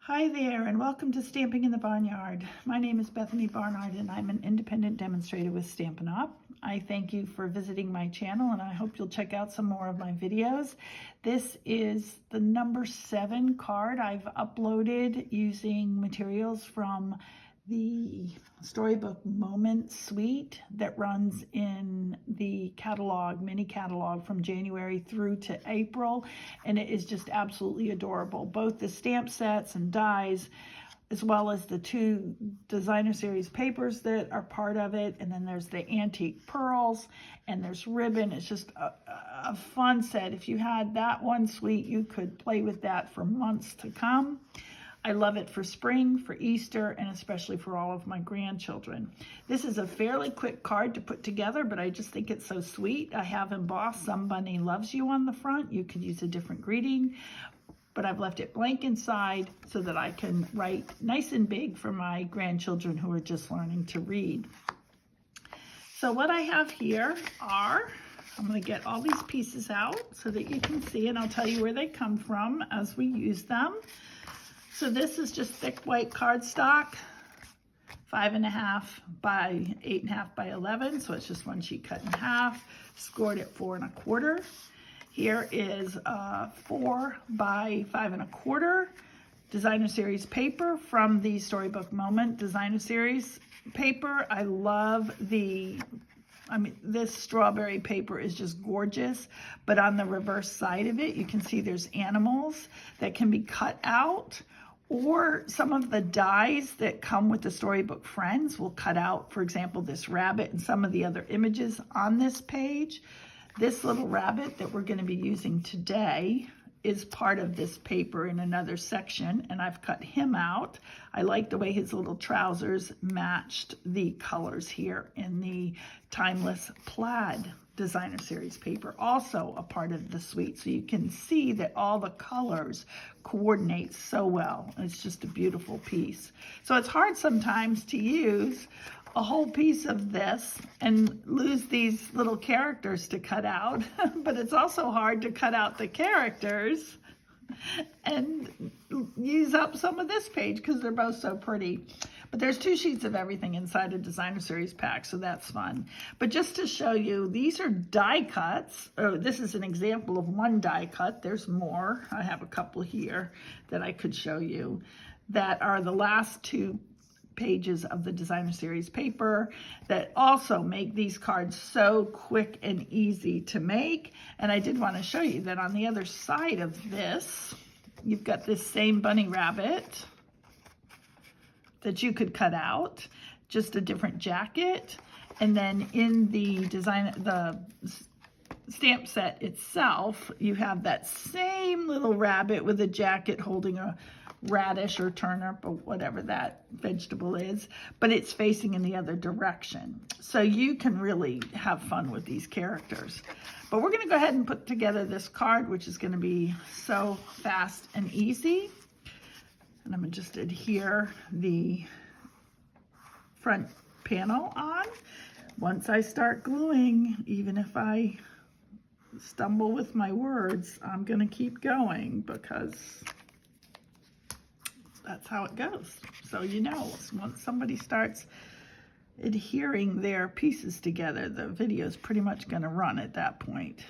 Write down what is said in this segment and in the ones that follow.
Hi there, and welcome to Stamping in the Barnyard. My name is Bethany Barnard, and I'm an independent demonstrator with Stampin' Up. I thank you for visiting my channel, and I hope you'll check out some more of my videos. This is the number 7 card I've uploaded using materials from the Storybook Moments suite that runs in the catalog, mini catalog from January through to April, and it is just absolutely adorable. Both the stamp sets and dies, as well as the 2 designer series papers that are part of it, and then there's the antique pearls, and there's ribbon. It's just a fun set. If you had that one suite, you could play with that for months to come. I love it for spring, for Easter, and especially for all of my grandchildren. This is a fairly quick card to put together, but I just think it's so sweet. I have embossed "Somebody Loves You" on the front. You could use a different greeting, but I've left it blank inside so that I can write nice and big for my grandchildren who are just learning to read. So what I have here are, I'm going to get all these pieces out so that you can see, and I'll tell you where they come from as we use them. So this is just thick white cardstock, 5.5 by 8.5 by 11. So it's just one sheet cut in half, scored at 4 1/4. Here is 4 by 5 1/4 designer series paper from the Storybook Moment designer series paper. I love this strawberry paper is just gorgeous, but on the reverse side of it, you can see there's animals that can be cut out, or some of the dies that come with the Storybook Friends will cut out, for example, this rabbit and some of the other images on this page. This little rabbit that we're going to be using today is part of this paper in another section, and I've cut him out. I like the way his little trousers matched the colors here in the Timeless Plaid designer series paper, also a part of the suite. So you can see that all the colors coordinate so well. It's just a beautiful piece. So it's hard sometimes to use a whole piece of this and lose these little characters to cut out, but it's also hard to cut out the characters and use up some of this page because they're both so pretty. But there's 2 sheets of everything inside a designer series pack, so that's fun. But just to show you, these are die cuts. Oh, this is an example of one die cut. There's more. I have a couple here that I could show you that are the last 2 pages of the designer series paper that also make these cards so quick and easy to make. And I did want to show you that on the other side of this, you've got this same bunny rabbit that you could cut out, just a different jacket. And then in the stamp set itself, you have that same little rabbit with a jacket holding a radish or turnip or whatever that vegetable is, but it's facing in the other direction. So you can really have fun with these characters. But we're gonna go ahead and put together this card, which is gonna be so fast and easy. And I'm gonna just adhere the front panel on. Once I start gluing, even if I stumble with my words, I'm gonna keep going because that's how it goes. So you know, once somebody starts adhering their pieces together, the video is pretty much gonna run at that point.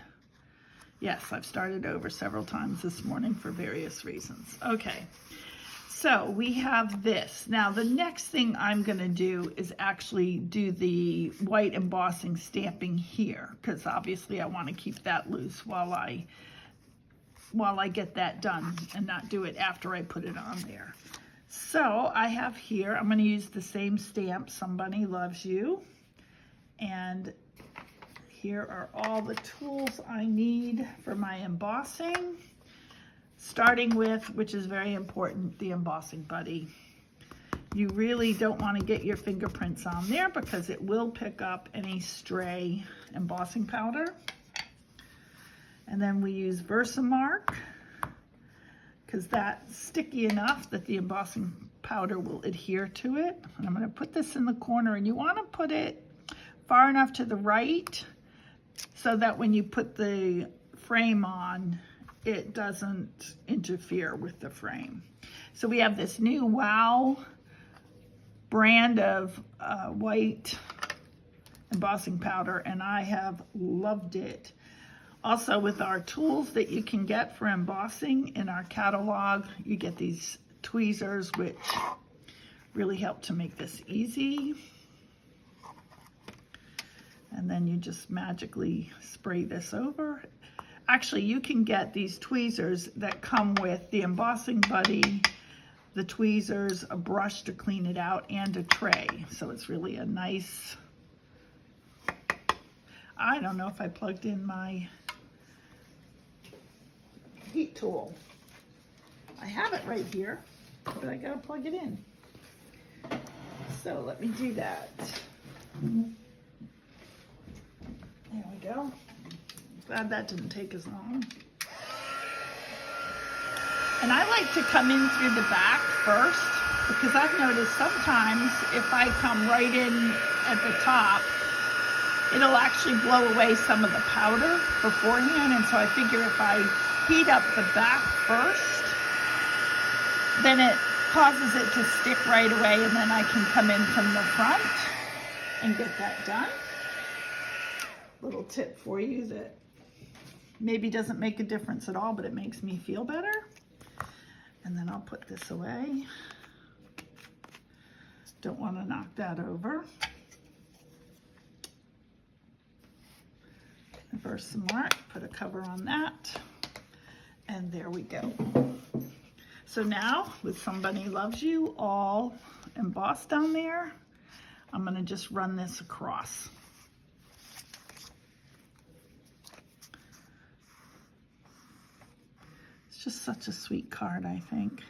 Yes, I've started over several times this morning for various reasons. Okay, so we have this. Now the next thing I'm gonna do is actually do the white embossing stamping here, because obviously I wanna keep that loose while I get that done and not do it after I put it on there. So I have here, I'm going to use the same stamp, "Somebody Loves You." And here are all the tools I need for my embossing, starting with, which is very important, the embossing buddy. You really don't want to get your fingerprints on there because it will pick up any stray embossing powder. And then we use Versamark, because that's sticky enough that the embossing powder will adhere to it. And I'm going to put this in the corner, and you want to put it far enough to the right so that when you put the frame on, it doesn't interfere with the frame. So we have this new Wow brand of white embossing powder, and I have loved it. Also, with our tools that you can get for embossing in our catalog, you get these tweezers, which really help to make this easy. And then you just magically spray this over. Actually, you can get these tweezers that come with the embossing buddy, the tweezers, a brush to clean it out, and a tray. So it's really a nice, I don't know if I plugged in my heat tool. I have it right here, but I gotta plug it in. So let me do that. There we go. Glad that didn't take as long. And I like to come in through the back first, because I've noticed sometimes if I come right in at the top, it'll actually blow away some of the powder beforehand. And so I figure if I heat up the back first, then it causes it to stick right away, and then I can come in from the front and get that done. Little tip for you that maybe doesn't make a difference at all, but it makes me feel better. And then I'll put this away. Don't want to knock that over. Versamark, put a cover on that. And there we go. So now, with Somebody Loves You all embossed down there, I'm going to just run this across. It's just such a sweet card, I think.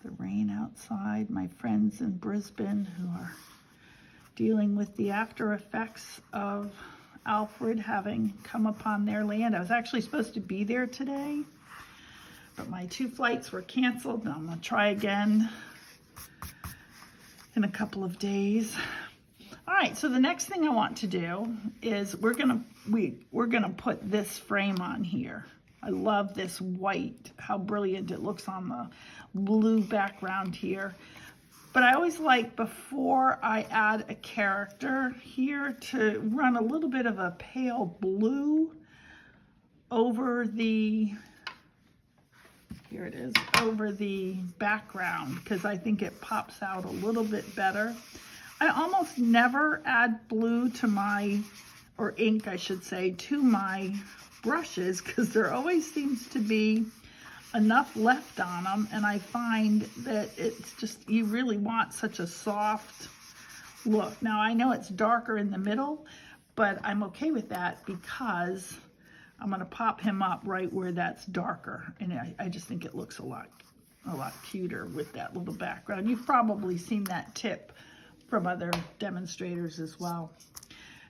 The rain outside, my friends in Brisbane who are dealing with the after effects of Alfred having come upon their land. I was actually supposed to be there today, but my 2 flights were canceled, and I'm gonna try again in a couple of days. All right, so the next thing I want to do is we're gonna put this frame on here. I love this white, how brilliant it looks on the blue background here. But I always like, before I add a character here, to run a little bit of a pale blue over the, here it is, over the background, because I think it pops out a little bit better. I almost never add blue to my, or ink I should say, to my brushes, because there always seems to be enough left on them, and I find that it's just, you really want such a soft look. Now I know it's darker in the middle, but I'm okay with that because I'm going to pop him up right where that's darker, and I just think it looks a lot cuter with that little background. You've probably seen that tip from other demonstrators as well.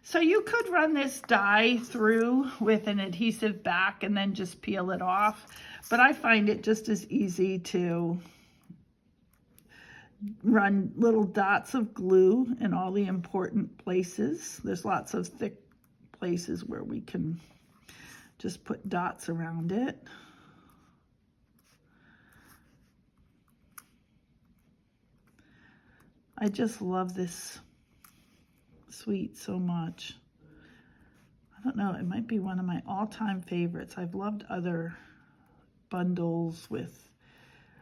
So you could run this die through with an adhesive back and then just peel it off. But I find it just as easy to run little dots of glue in all the important places. There's lots of thick places where we can just put dots around it. I just love this suite so much. I don't know, it might be one of my all-time favorites. I've loved other bundles with,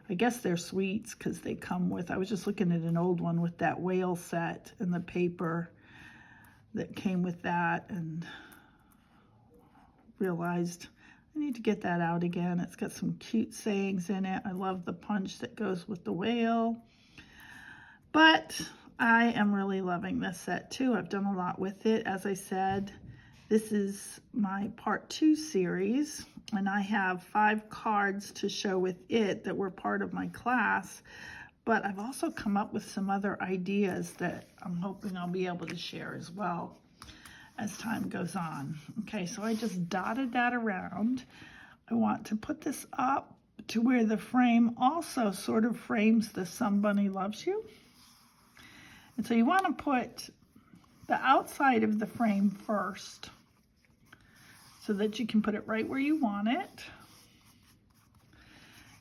I guess they're suites because they come with, I was just looking at an old one with that whale set and the paper that came with that, and realized I need to get that out again. It's got some cute sayings in it. I love the punch that goes with the whale. But I am really loving this set too. I've done a lot with it. As I said, this is my part 2 series, and I have 5 cards to show with it that were part of my class, but I've also come up with some other ideas that I'm hoping I'll be able to share as well as time goes on. Okay, so I just dotted that around. I want to put this up to where the frame also sort of frames the Somebody Loves You. And so you want to put the outside of the frame first, so that you can put it right where you want it.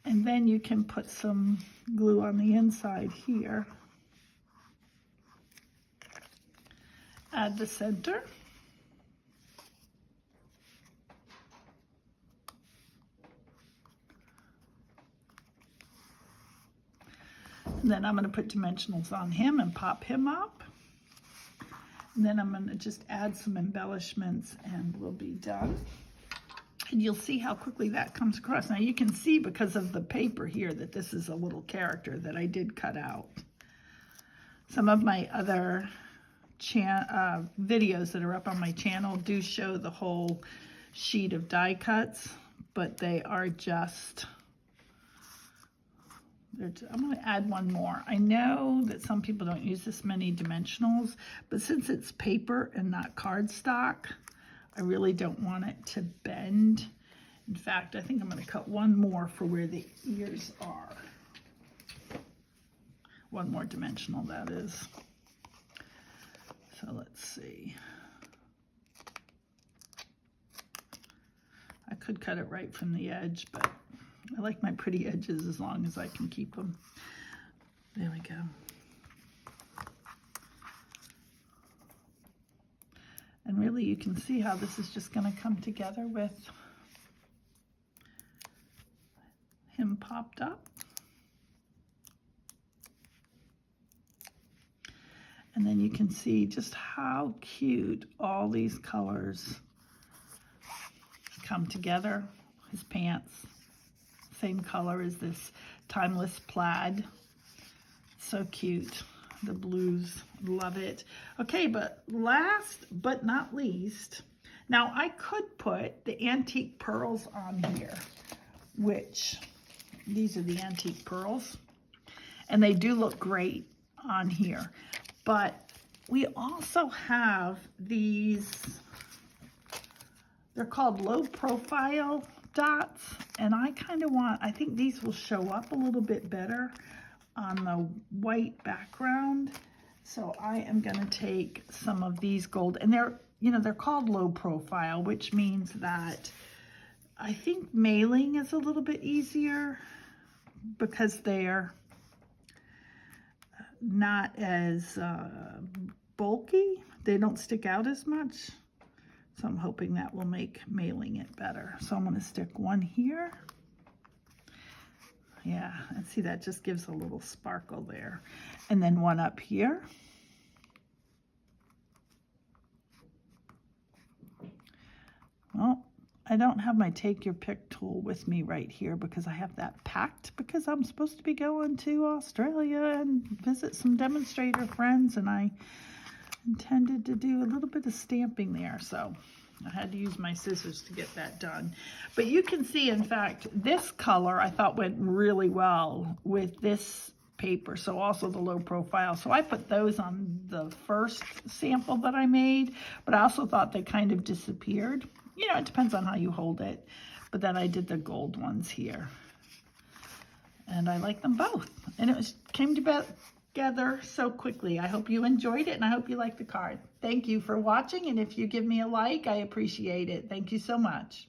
And then you can put some glue on the inside here. Add the center. And then I'm going to put dimensionals on him and pop him up. And then I'm going to just add some embellishments and we'll be done. And you'll see how quickly that comes across. Now you can see because of the paper here that this is a little character that I did cut out. Some of my other videos that are up on my channel do show the whole sheet of die cuts, but they are just... I'm going to add one more. I know that some people don't use this many dimensionals, but since it's paper and not cardstock, I really don't want it to bend. In fact, I think I'm going to cut one more for where the ears are. One more dimensional, that is. So let's see. I could cut it right from the edge, but I like my pretty edges as long as I can keep them. There we go. And really you can see how this is just going to come together with him popped up. And then you can see just how cute all these colors come together. His pants, same color as this timeless plaid. So cute. The blues, love it. Okay, but last but not least, now I could put the antique pearls on here, which these are the antique pearls, and they do look great on here. But we also have these, they're called low profile dots, and I think these will show up a little bit better on the white background. So I am going to take some of these gold, and they're called low profile, which means that I think mailing is a little bit easier because they're not as bulky. They don't stick out as much. So I'm hoping that will make mailing it better. So I'm going to stick one here. Yeah, and see, that just gives a little sparkle there. And then one up here. Well, I don't have my take your pick tool with me right here because I have that packed because I'm supposed to be going to Australia and visit some demonstrator friends, and I intended to do a little bit of stamping there, so I had to use my scissors to get that done. But you can see, in fact, this color I thought went really well with this paper, so also the low profile. So I put those on the first sample that I made, but I also thought they kind of disappeared. You know, it depends on how you hold it. But then I did the gold ones here. And I like them both. And it came together so quickly. I hope you enjoyed it, and I hope you like the card. Thank you for watching, and if you give me a like, I appreciate it. Thank you so much.